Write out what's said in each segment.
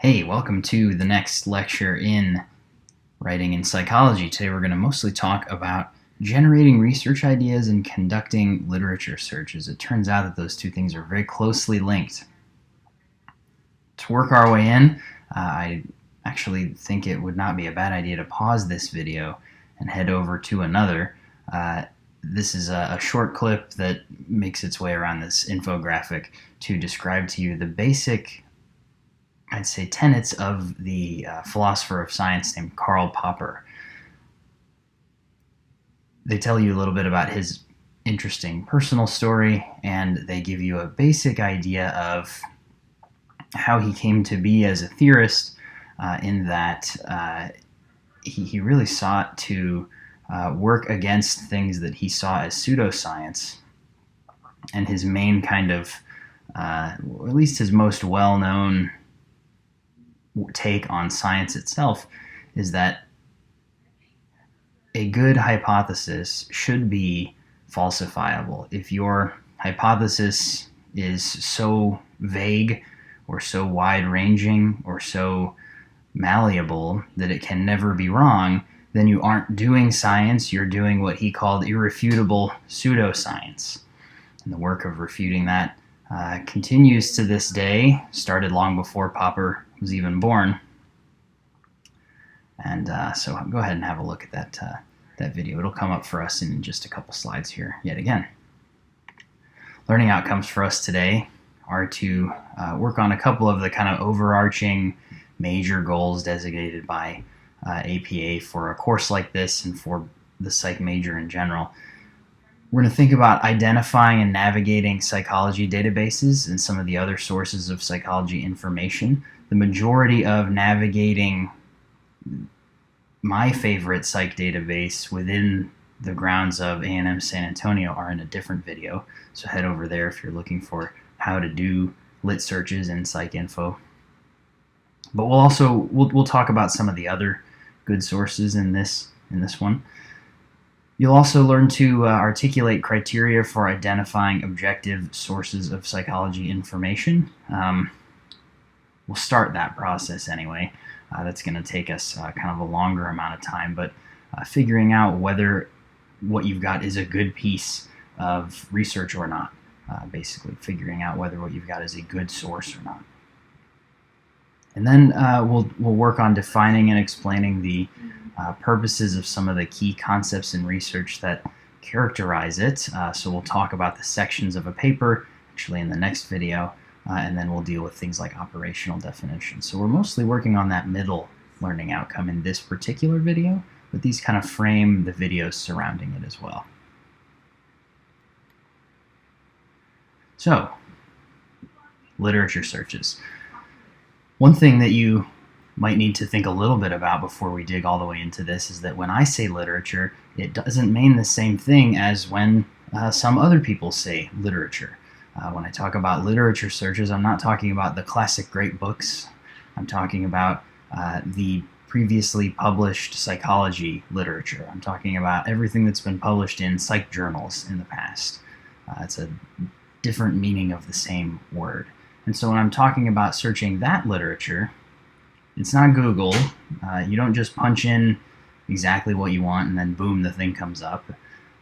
Hey, welcome to the next lecture in Writing in Psychology. Today we're going to mostly talk about generating research ideas and conducting literature searches. It turns out that those two things are very closely linked. To work our way in, I actually think it would not be a bad idea to pause this video and head over to another. This is a short clip that makes its way around this infographic to describe to you the basic, I'd say, tenets of the philosopher of science named Karl Popper. They tell you a little bit about his interesting personal story, and they give you a basic idea of how he came to be as a theorist, in that he really sought to work against things that he saw as pseudoscience. And his main kind of, at least his most well-known take on science itself, is that a good hypothesis should be falsifiable. If your hypothesis is so vague or so wide-ranging or so malleable that it can never be wrong, then you aren't doing science, you're doing what he called irrefutable pseudoscience. And the work of refuting that continues to this day, started long before Popper was even born. And so go ahead and have a look at that video. It'll come up for us in just a couple slides here yet again. Learning outcomes for us today are to work on a couple of the kind of overarching major goals designated by APA for a course like this and for the psych major in general. We're going to think about identifying and navigating psychology databases and some of the other sources of psychology information. The majority of navigating my favorite psych database within the grounds of A&M San Antonio are in a different video, so head over there if you're looking for how to do lit searches in PsycInfo. But we'll talk about some of the other good sources in this one. You'll also learn to articulate criteria for identifying objective sources of psychology information. We'll start that process anyway. That's going to take us kind of a longer amount of time, but figuring out whether what you've got is a good piece of research or not. Basically figuring out whether what you've got is a good source or not. And then we'll work on defining and explaining the purposes of some of the key concepts in research that characterize it. So we'll talk about the sections of a paper, actually in the next video, and then we'll deal with things like operational definitions. So we're mostly working on that middle learning outcome in this particular video, but these kind of frame the videos surrounding it as well. So, literature searches. One thing that you might need to think a little bit about before we dig all the way into this is that when I say literature, it doesn't mean the same thing as when some other people say literature. When I talk about literature searches, I'm not talking about the classic great books. I'm talking about the previously published psychology literature. I'm talking about everything that's been published in psych journals in the past. It's a different meaning of the same word. And so when I'm talking about searching that literature, it's not Google. You don't just punch in exactly what you want and then boom, the thing comes up.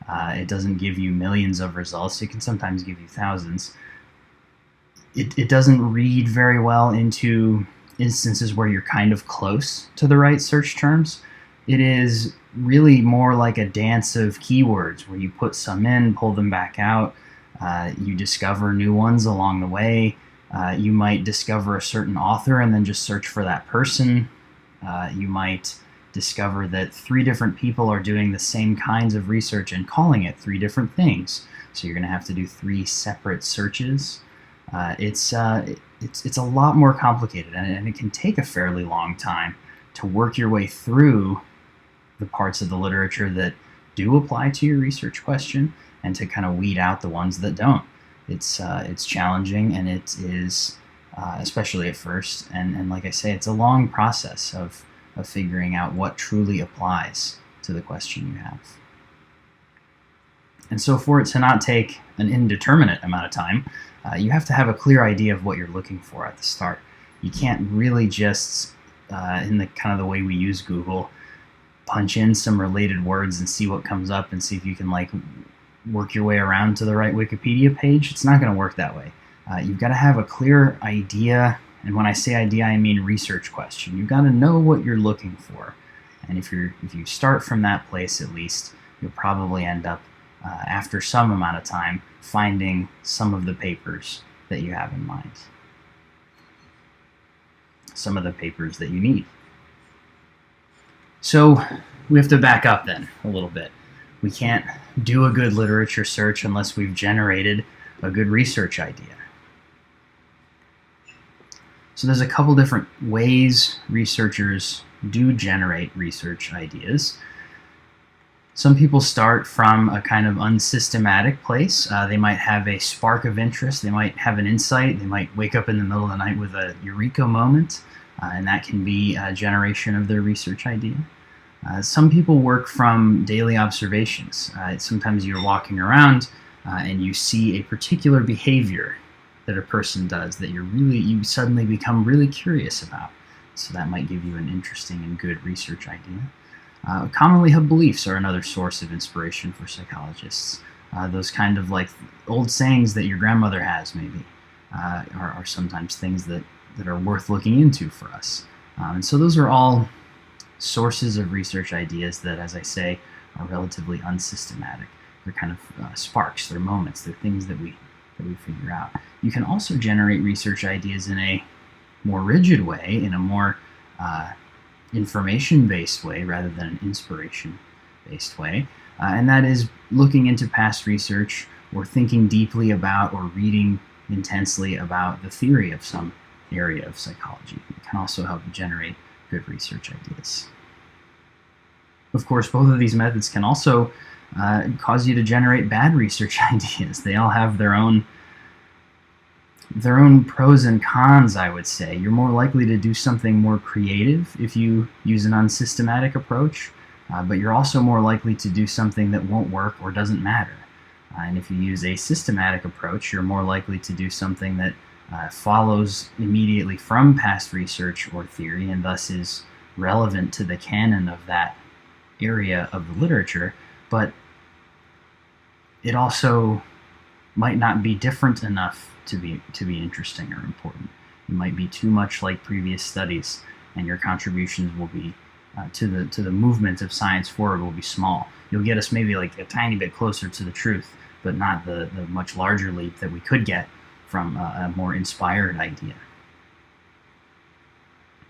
It doesn't give you millions of results. It can sometimes give you thousands. It doesn't read very well into instances where you're kind of close to the right search terms. It is really more like a dance of keywords where you put some in, pull them back out. You discover new ones along the way. You might discover a certain author and then just search for that person. You might discover that 3 different people are doing the same kinds of research and calling it 3 different things. So you're going to have to do 3 separate searches. It's a lot more complicated, and it can take a fairly long time to work your way through the parts of the literature that do apply to your research question and to kind of weed out the ones that don't. It's challenging, and it is, especially at first, and like I say, it's a long process of figuring out what truly applies to the question you have. And so for it to not take an indeterminate amount of time, you have to have a clear idea of what you're looking for at the start. You can't really just, in the kind of the way we use Google, punch in some related words and see what comes up and see if you can like work your way around to the right Wikipedia page. It's not going to work that way. You've got to have a clear idea, and when I say idea, I mean research question. You've got to know what you're looking for, and if you start from that place, at least you'll probably end up after some amount of time finding some of the papers that you have in mind, some of the papers that you need. So we have to back up then a little bit. We can't do a good literature search unless we've generated a good research idea. So there's a couple different ways researchers do generate research ideas. Some people start from a kind of unsystematic place. They might have a spark of interest. They might have an insight. They might wake up in the middle of the night with a eureka moment, and that can be a generation of their research idea. Some people work from daily observations. Sometimes you're walking around and you see a particular behavior that a person does that you suddenly become really curious about. So that might give you an interesting and good research idea. Commonly held beliefs are another source of inspiration for psychologists. Those kind of like old sayings that your grandmother has maybe are sometimes things that are worth looking into for us. And so those are all sources of research ideas that, as I say, are relatively unsystematic. They're kind of sparks, they're moments, they're things that we figure out. You can also generate research ideas in a more rigid way, in a more information-based way rather than an inspiration-based way, and that is looking into past research or thinking deeply about or reading intensely about the theory of some area of psychology. It can also help you generate good research ideas. Of course, both of these methods can also cause you to generate bad research ideas. They all have their own pros and cons, I would say. You're more likely to do something more creative if you use an unsystematic approach, but you're also more likely to do something that won't work or doesn't matter. And if you use a systematic approach, you're more likely to do something that follows immediately from past research or theory and thus is relevant to the canon of that area of the literature, but it also might not be different enough to be interesting or important. It might be too much like previous studies, and your contributions will be to the movement of science forward will be small. You'll get us maybe like a tiny bit closer to the truth, but not the much larger leap that we could get from a more inspired idea.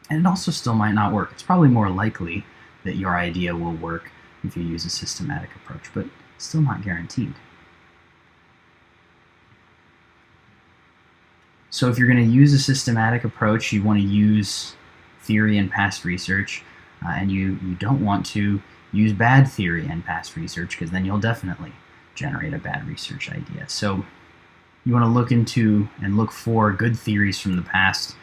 And it also still might not work. It's probably more likely that your idea will work if you use a systematic approach, but still not guaranteed. So if you're going to use a systematic approach, you want to use theory and past research, and you don't want to use bad theory and past research, because then you'll definitely generate a bad research idea. So you want to look into and look for good theories from the past,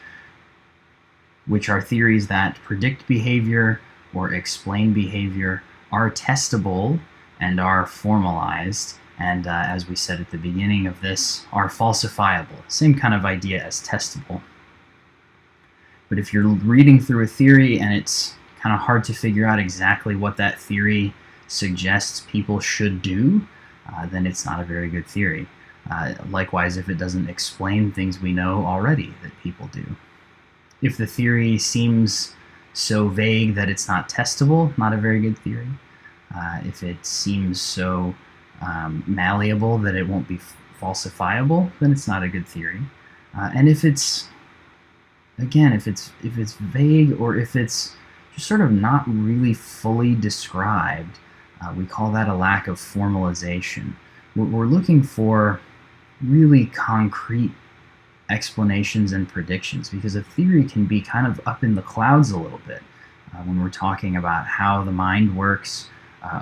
which are theories that predict behavior or explain behavior, are testable and are formalized, and as we said at the beginning of this, are falsifiable. Same kind of idea as testable. But if you're reading through a theory and it's kind of hard to figure out exactly what that theory suggests people should do, then it's not a very good theory. Likewise, if it doesn't explain things we know already that people do. If the theory seems so vague that it's not testable, not a very good theory. If it seems so malleable that it won't be falsifiable, then it's not a good theory. And if it's vague, or if it's just sort of not really fully described, we call that a lack of formalization. We're looking for really concrete explanations and predictions, because a theory can be kind of up in the clouds a little bit when we're talking about how the mind works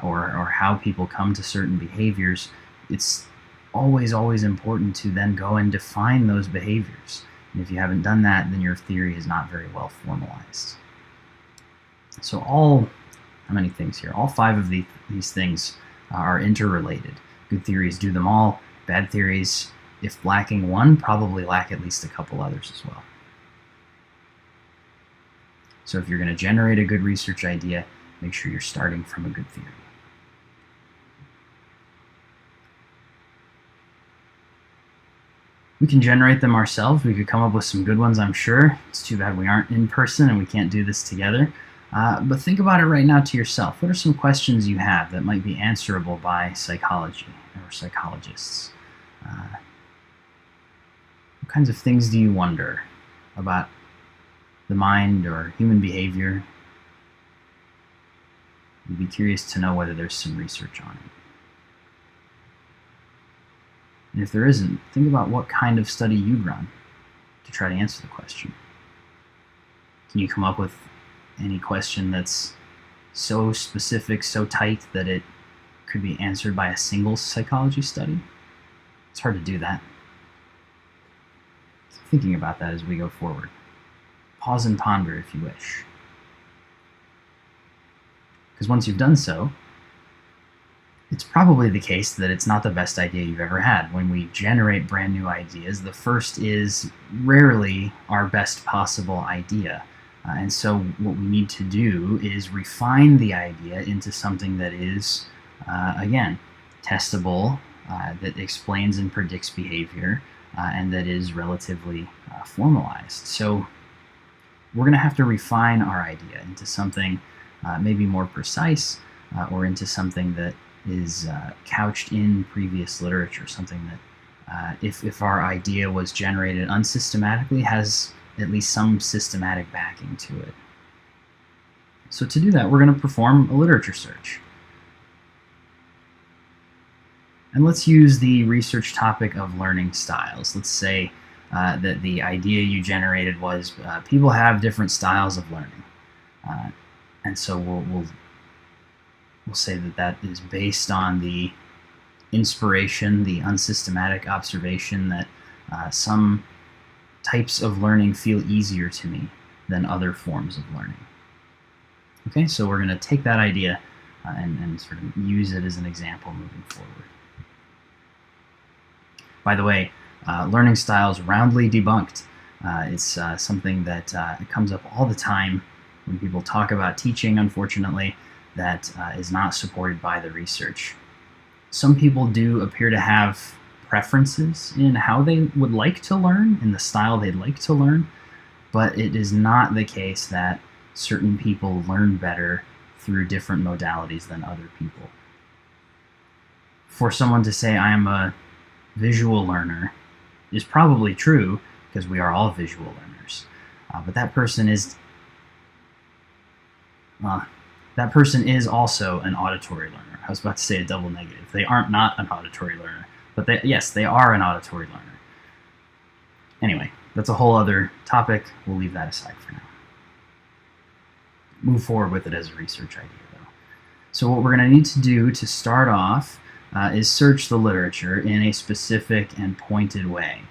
or how people come to certain behaviors. It's always important to then go and define those behaviors. And if you haven't done that, then your theory is not very well formalized. So how many things here? All five of these things are interrelated. Good theories do them all. Bad theories, if lacking one, probably lack at least a couple others as well. So if you're going to generate a good research idea, make sure you're starting from a good theory. We can generate them ourselves. We could come up with some good ones, I'm sure. It's too bad we aren't in person and we can't do this together. But think about it right now to yourself. What are some questions you have that might be answerable by psychology or psychologists? What kinds of things do you wonder about the mind or human behavior? You'd be curious to know whether there's some research on it. And if there isn't, think about what kind of study you'd run to try to answer the question. Can you come up with any question that's so specific, so tight, that it could be answered by a single psychology study? It's hard to do that. So thinking about that as we go forward. Pause and ponder if you wish. Because once you've done so, it's probably the case that it's not the best idea you've ever had. When we generate brand new ideas, the first is rarely our best possible idea. And so what we need to do is refine the idea into something that is, again, testable, that explains and predicts behavior, and that is relatively formalized. So we're going to have to refine our idea into something maybe more precise, or into something that is couched in previous literature, something that, if our idea was generated unsystematically, has at least some systematic backing to it. So to do that, we're going to perform a literature search. And let's use the research topic of learning styles. Let's say that the idea you generated was people have different styles of learning. And so we'll say that that is based on the inspiration, the unsystematic observation that some types of learning feel easier to me than other forms of learning. Okay, so we're going to take that idea and sort of use it as an example moving forward. By the way, learning styles roundly debunked. It's something that comes up all the time when people talk about teaching, unfortunately, that is not supported by the research. Some people do appear to have preferences in how they would like to learn, in the style they'd like to learn, but it is not the case that certain people learn better through different modalities than other people. For someone to say, I am a visual learner, is probably true, because we are all visual learners. But that person is also an auditory learner. I was about to say a double negative. They aren't not an auditory learner, but yes, they are an auditory learner. Anyway, that's a whole other topic. We'll leave that aside for now. Move forward with it as a research idea, though. So what we're going to need to do to start off is search the literature in a specific and pointed way.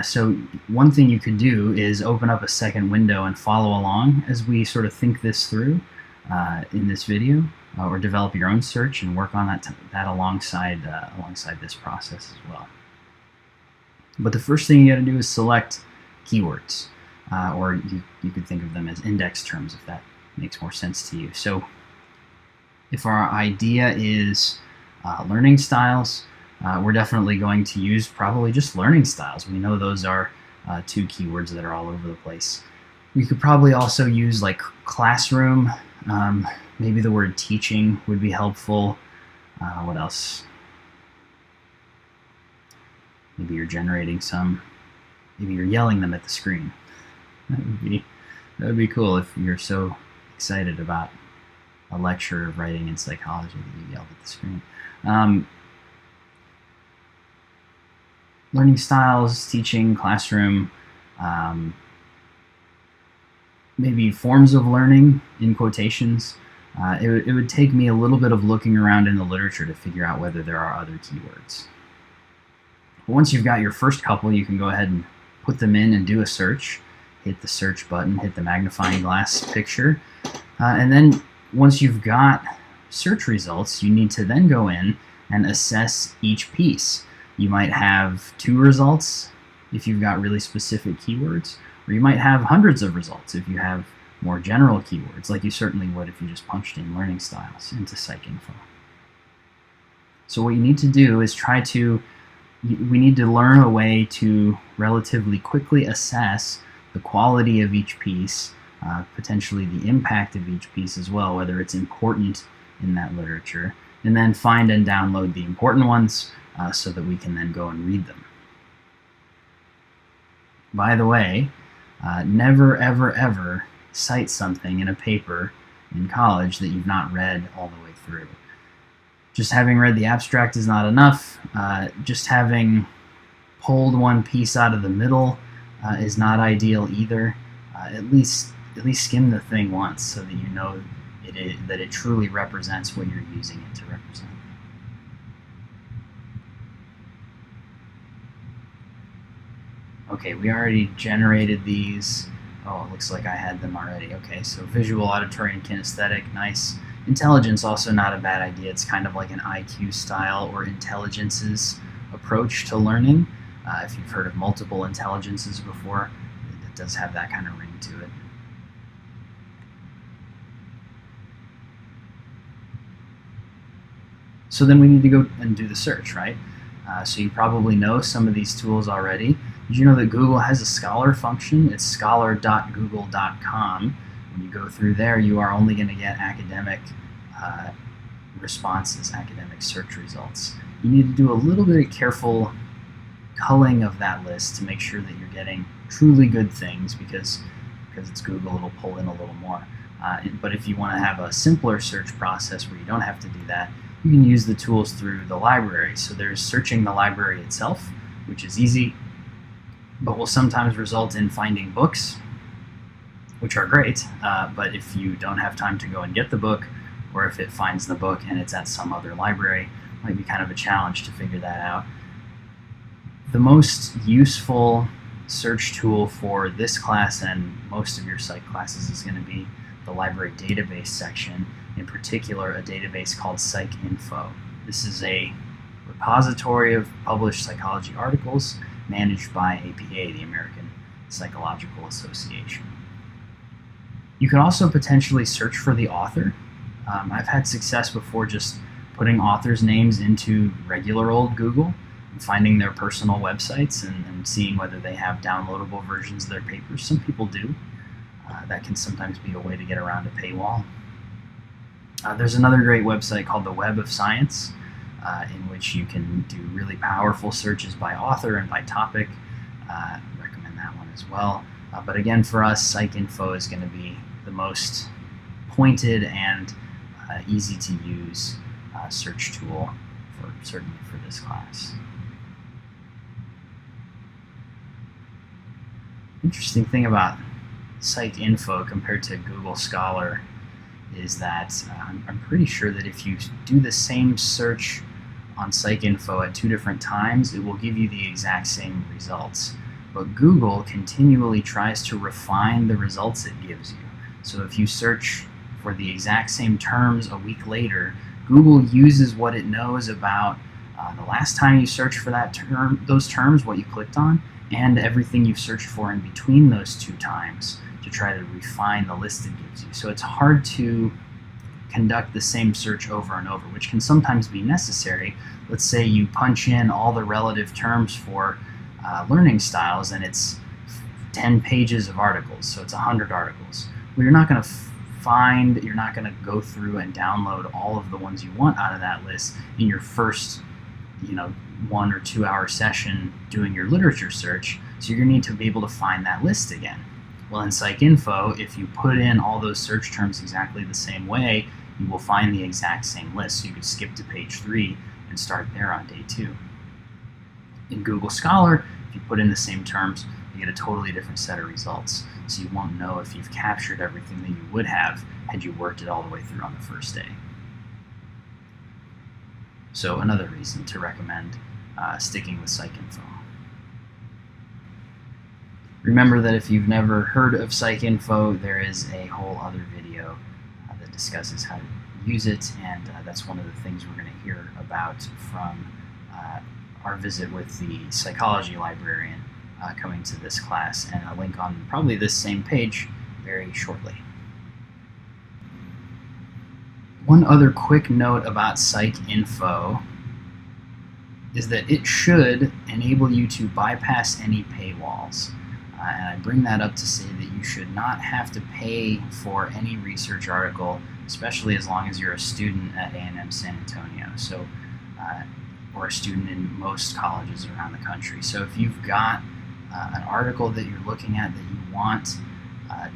So one thing you could do is open up a second window and follow along as we sort of think this through in this video, or develop your own search and work on that alongside this process as well. But the first thing you got to do is select keywords, or you could think of them as index terms if that makes more sense to you. So if our idea is learning styles, we're definitely going to use probably just learning styles. We know those are two keywords that are all over the place. We could probably also use like classroom. Maybe the word teaching would be helpful. What else? Maybe you're generating some. Maybe you're yelling them at the screen. That would be cool if you're so excited about a lecture of writing in psychology that you yelled at the screen. Learning styles, teaching, classroom, maybe forms of learning in quotations. It would take me a little bit of looking around in the literature to figure out whether there are other keywords. But once you've got your first couple, you can go ahead and put them in and do a search. Hit the search button, hit the magnifying glass picture, and then once you've got search results, you need to then go in and assess each piece. You might have 2 results if you've got really specific keywords, or you might have hundreds of results if you have more general keywords, like you certainly would if you just punched in learning styles into PsycInfo. So what you need to do is we need to learn a way to relatively quickly assess the quality of each piece, potentially the impact of each piece as well, whether it's important in that literature, and then find and download the important ones so that we can then go and read them. By the way, never, ever, ever cite something in a paper in college that you've not read all the way through. Just having read the abstract is not enough. Just having pulled one piece out of the middle is not ideal either. At least skim the thing once so that you know that it truly represents what you're using it to represent. Okay, we already generated these. Oh, it looks like I had them already. Okay, so visual, auditory, and kinesthetic, nice. Intelligence, also not a bad idea. It's kind of like an IQ style or intelligences approach to learning. If you've heard of multiple intelligences before, it does have that kind of ring to it. So then we need to go and do the search, right? So you probably know some of these tools already. Did you know that Google has a Scholar function? It's scholar.google.com. When you go through there, you are only going to get academic responses, academic search results. You need to do a little bit of careful culling of that list to make sure that you're getting truly good things, because it's Google, it'll pull in a little more. But if you want to have a simpler search process where you don't have to do that, you can use the tools through the library. So there's searching the library itself, which is easy, but will sometimes result in finding books, which are great, but if you don't have time to go and get the book, or if it finds the book and it's at some other library, it might be kind of a challenge to figure that out. The most useful search tool for this class and most of your psych classes is going to be the library database section, in particular a database called PsycInfo. This is a repository of published psychology articles managed by APA, the American Psychological Association. You can also potentially search for the author. I've had success before just putting authors' names into regular old Google and finding their personal websites and seeing whether they have downloadable versions of their papers. Some people do. That can sometimes be a way to get around a paywall. There's another great website called the Web of Science, in which you can do really powerful searches by author and by topic. I recommend that one as well. But again, for us, PsycInfo is going to be the most pointed and easy to use search tool certainly for this class. Interesting thing about PsycInfo compared to Google Scholar is that I'm pretty sure that if you do the same search on PsycInfo at 2 different times, it will give you the exact same results. But Google continually tries to refine the results it gives you. So if you search for the exact same terms a week later, Google uses what it knows about the last time you searched for those terms, what you clicked on, and everything you've searched for in between those 2 times to try to refine the list it gives you. So it's hard to conduct the same search over and over, which can sometimes be necessary. Let's say you punch in all the relative terms for learning styles and it's 10 pages of articles, so it's 100 articles. Well, you're not going to you're not going to go through and download all of the ones you want out of that list in your first 1 or 2 hour session doing your literature search, so you're going to need to be able to find that list again. Well, in PsycInfo, if you put in all those search terms exactly the same way, you will find the exact same list. So you could skip to page 3 and start there on day 2. In Google Scholar, if you put in the same terms, you get a totally different set of results. So you won't know if you've captured everything that you would have had you worked it all the way through on the first day. So another reason to recommend sticking with PsycInfo. Remember that if you've never heard of PsycInfo, there is a whole other video that discusses how to use it, and that's one of the things we're going to hear about from our visit with the psychology librarian coming to this class, and a link on probably this same page very shortly. One other quick note about PsycInfo is that it should enable you to bypass any paywalls. And I bring that up to say that you should not have to pay for any research article, especially as long as you're a student at A&M San Antonio, or a student in most colleges around the country. So if you've got an article that you're looking at that you want,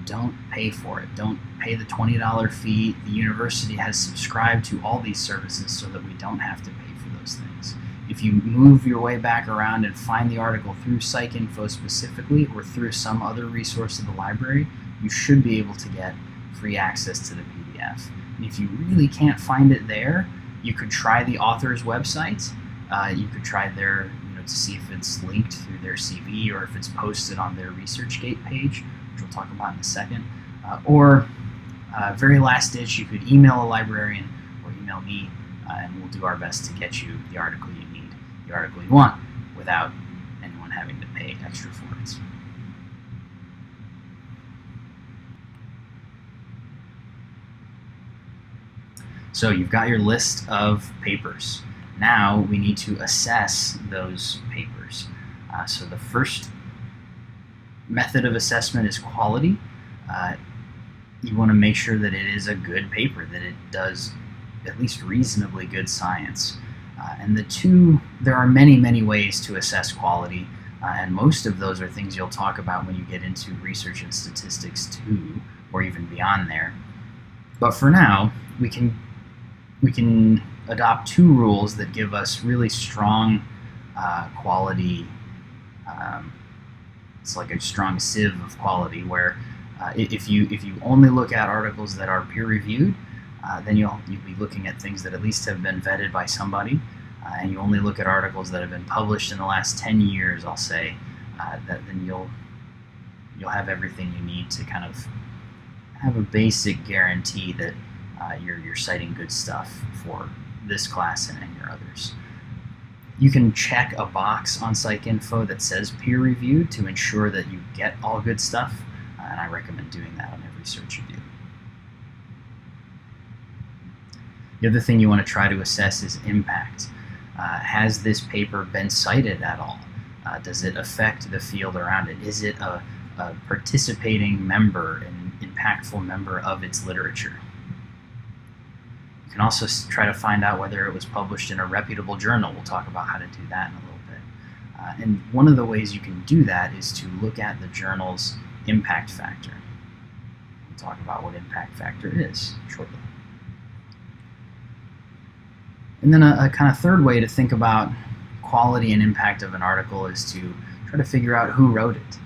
don't pay for it. Don't pay the $20 fee. The university has subscribed to all these services so that we don't have to pay for those things. If you move your way back around and find the article through PsycInfo specifically or through some other resource of the library, you should be able to get free access to the PDF. And if you really can't find it there, you could try the author's website. You could try their, to see if it's linked through their CV or if it's posted on their ResearchGate page, which we'll talk about in a second. Or very last ditch, you could email a librarian or email me, and we'll do our best to get you the article you need, the article you want, without anyone having to pay extra for it. So you've got your list of papers. Now we need to assess those papers. So the first method of assessment is quality. You want to make sure that it is a good paper, that it does at least reasonably good science. And there are many, many ways to assess quality, and most of those are things you'll talk about when you get into research and statistics too, or even beyond there. But for now, we can adopt two rules that give us really strong quality. It's like a strong sieve of quality, where if you only look at articles that are peer-reviewed, then you'll be looking at things that at least have been vetted by somebody, and you only look at articles that have been published in the last 10 years, I'll say, then you'll have everything you need to kind of have a basic guarantee that you're citing good stuff for this class and your others. You can check a box on PsycInfo that says peer-reviewed to ensure that you get all good stuff, and I recommend doing that on every search you do. The other thing you want to try to assess is impact. Has this paper been cited at all? Does it affect the field around it? Is it a participating member, an impactful member of its literature? You can also try to find out whether it was published in a reputable journal. We'll talk about how to do that in a little bit. And one of the ways you can do that is to look at the journal's impact factor. We'll talk about what impact factor is shortly. And then a kind of third way to think about quality and impact of an article is to try to figure out who wrote it.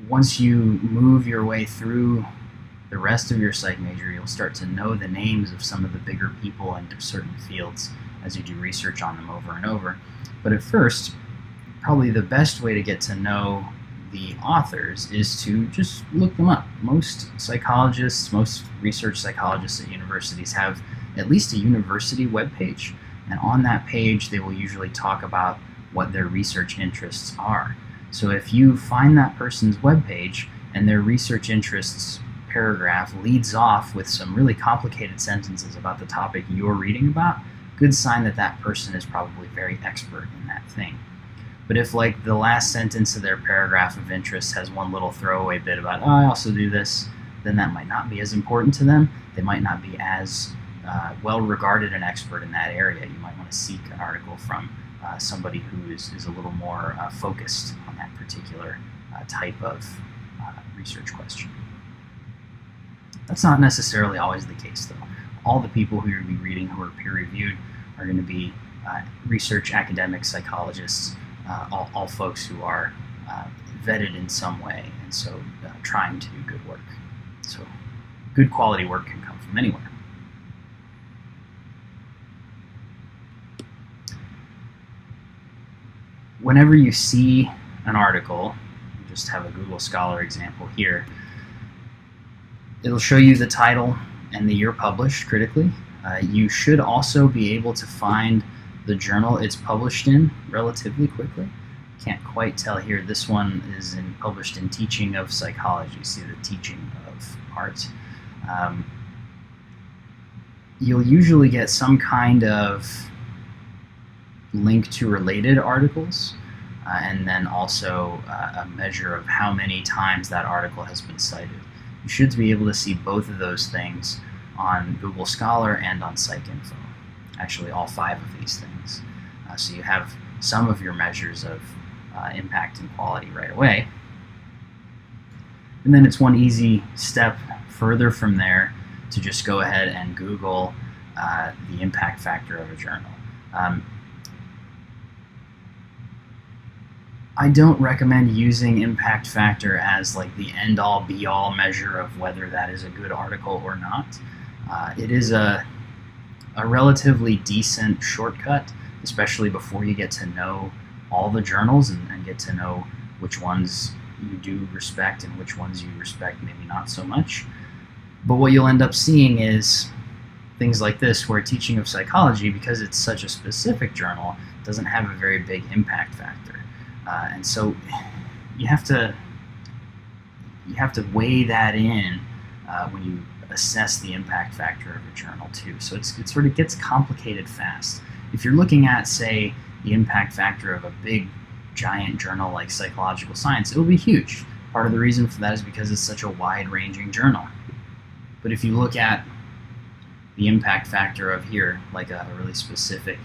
Once you move your way through the rest of your psych major, you'll start to know the names of some of the bigger people in certain fields as you do research on them over and over. But at first, probably the best way to get to know the authors is to just look them up. Most psychologists, most research psychologists at universities have at least a university webpage, and on that page they will usually talk about what their research interests are. So if you find that person's webpage and their research interests paragraph leads off with some really complicated sentences about the topic you're reading about, good sign that that person is probably very expert in that thing. But if, like, the last sentence of their paragraph of interest has one little throwaway bit about, oh, I also do this, then that might not be as important to them. They might not be as well regarded and expert in that area. You might want to seek an article from somebody who is a little more focused on that particular type of research question. That's not necessarily always the case, though. All the people who you're going to be reading who are peer-reviewed are going to be research academics, psychologists, all folks who are vetted in some way, and so trying to do good work. So good quality work can come from anywhere. Whenever you see an article, just have a Google Scholar example here, it'll show you the title and the year published critically. You should also be able to find the journal it's published in relatively quickly. Can't quite tell here. This one is published in Teaching of Psychology. See the teaching of art. you'll usually get some kind of link to related articles, and then also a measure of how many times that article has been cited. You should be able to see both of those things on Google Scholar and on PsycInfo. Actually, all 5 of these things. So you have some of your measures of impact and quality right away. And then it's one easy step further from there to just go ahead and Google the impact factor of a journal. I don't recommend using impact factor as like the end-all be-all measure of whether that is a good article or not. It is a relatively decent shortcut, especially before you get to know all the journals and get to know which ones you do respect and which ones you respect maybe not so much. But what you'll end up seeing is things like this, where Teaching of Psychology, because it's such a specific journal, doesn't have a very big impact factor. And so you have to weigh that in when you assess the impact factor of a journal too. So it sort of gets complicated fast. If you're looking at, say, the impact factor of a big, giant journal like Psychological Science, it will be huge. Part of the reason for that is because it's such a wide-ranging journal. But if you look at the impact factor of here, like a really specific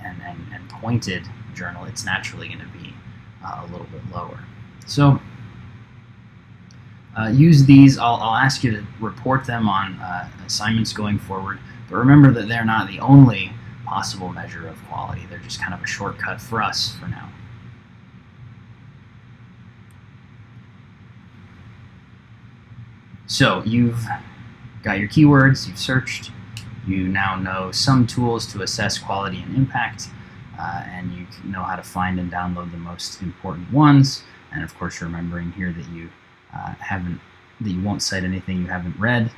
and pointed journal, it's naturally going to be a little bit lower. So use these. I'll ask you to report them on assignments going forward, but remember that they're not the only possible measure of quality. They're just kind of a shortcut for us for now. So you've got your keywords, you've searched, you now know some tools to assess quality and impact, and you know how to find and download the most important ones, and of course remembering here that you won't cite anything you haven't read.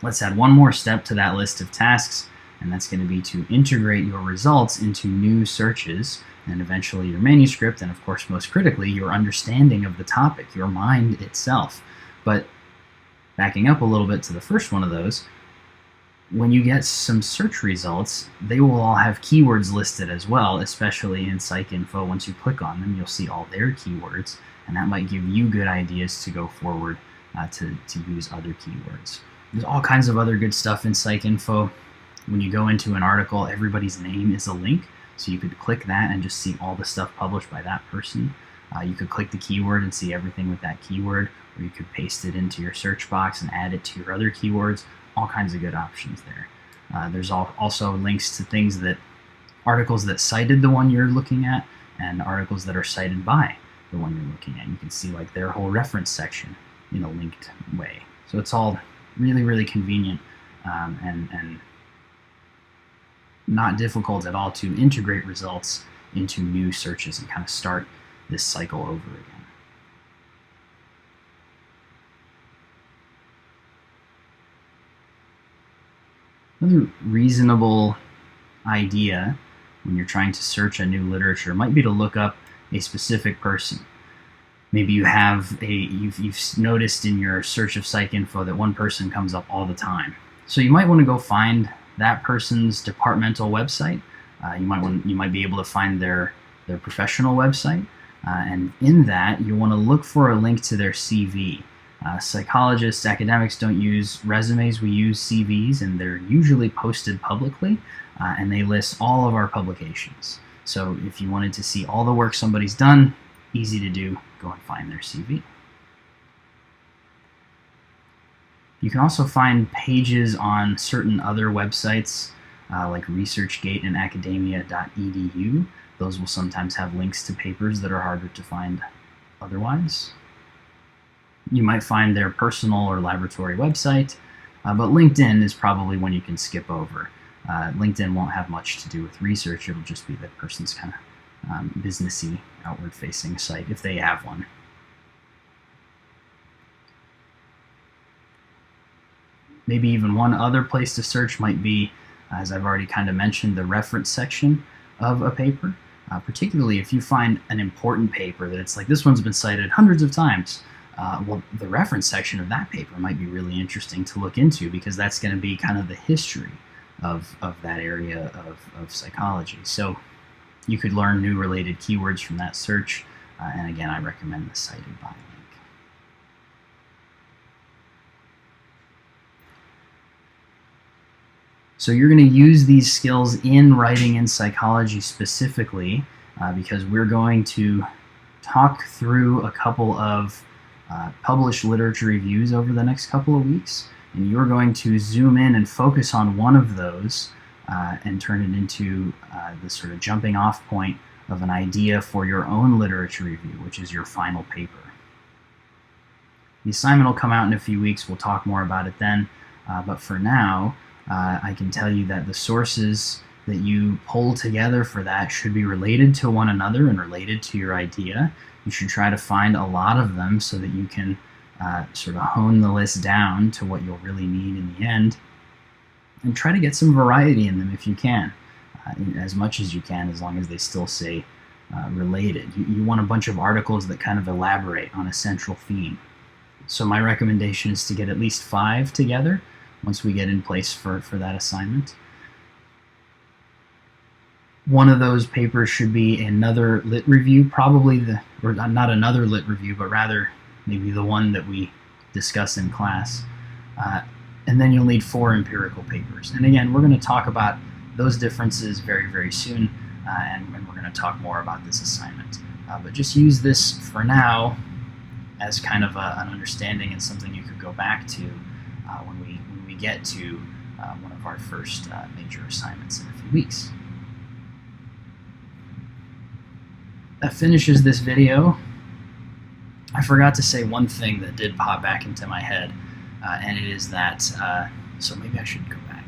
Let's add one more step to that list of tasks, and that's going to be to integrate your results into new searches, and eventually your manuscript, and of course most critically your understanding of the topic, your mind itself. But backing up a little bit to the first one of those, when you get some search results, they will all have keywords listed as well, especially in PsycInfo. Once you click on them, you'll see all their keywords, and that might give you good ideas to go forward to use other keywords. There's all kinds of other good stuff in PsycInfo. When you go into an article, everybody's name is a link, so you could click that and just see all the stuff published by that person. You could click the keyword and see everything with that keyword, or you could paste it into your search box and add it to your other keywords. All kinds of good options there. There's also links to things articles that cited the one you're looking at, and articles that are cited by the one you're looking at. You can see like their whole reference section in a linked way. So it's all really, really convenient and not difficult at all to integrate results into new searches and kind of start this cycle over again. Another reasonable idea when you're trying to search a new literature might be to look up a specific person. Maybe you've noticed in your search of PsycInfo that one person comes up all the time. So you might want to go find that person's departmental website. You might be able to find their professional website, and in that you want to look for a link to their CV. Psychologists, academics don't use resumes, we use CVs, and they're usually posted publicly, and they list all of our publications. So if you wanted to see all the work somebody's done, easy to do, go and find their CV. You can also find pages on certain other websites, like ResearchGate and academia.edu. Those will sometimes have links to papers that are harder to find otherwise. You might find their personal or laboratory website, but LinkedIn is probably one you can skip over. LinkedIn won't have much to do with research. It'll just be that person's kind of businessy, outward-facing site, if they have one. Maybe even one other place to search might be, as I've already kind of mentioned, the reference section of a paper. Particularly if you find an important paper that it's like, this one's been cited hundreds of times, well, the reference section of that paper might be really interesting to look into, because that's going to be kind of the history of that area of psychology. So you could learn new related keywords from that search, and again, I recommend the cited by link. So you're going to use these skills in writing in psychology specifically, because we're going to talk through a couple of published literature reviews over the next couple of weeks, and you're going to zoom in and focus on one of those and turn it into the sort of jumping off point of an idea for your own literature review, which is your final paper. The assignment will come out in a few weeks. We'll talk more about it then, but for now, I can tell you that the sources that you pull together for that should be related to one another and related to your idea. You should try to find a lot of them so that you can sort of hone the list down to what you'll really need in the end, and try to get some variety in them if you can, as much as you can, as long as they still say related. You want a bunch of articles that kind of elaborate on a central theme. So my recommendation is to get at least 5 together once we get in place for that assignment. One of those papers should be another lit review, probably or not another lit review, but rather maybe the one that we discuss in class. And then you'll need 4 empirical papers. And again, we're going to talk about those differences very, very soon, and we're going to talk more about this assignment. But just use this for now as kind of an understanding and something you could go back to when we get to one of our first major assignments in a few weeks. That finishes this video. I forgot to say one thing that did pop back into my head, and it is that, so maybe I should go back.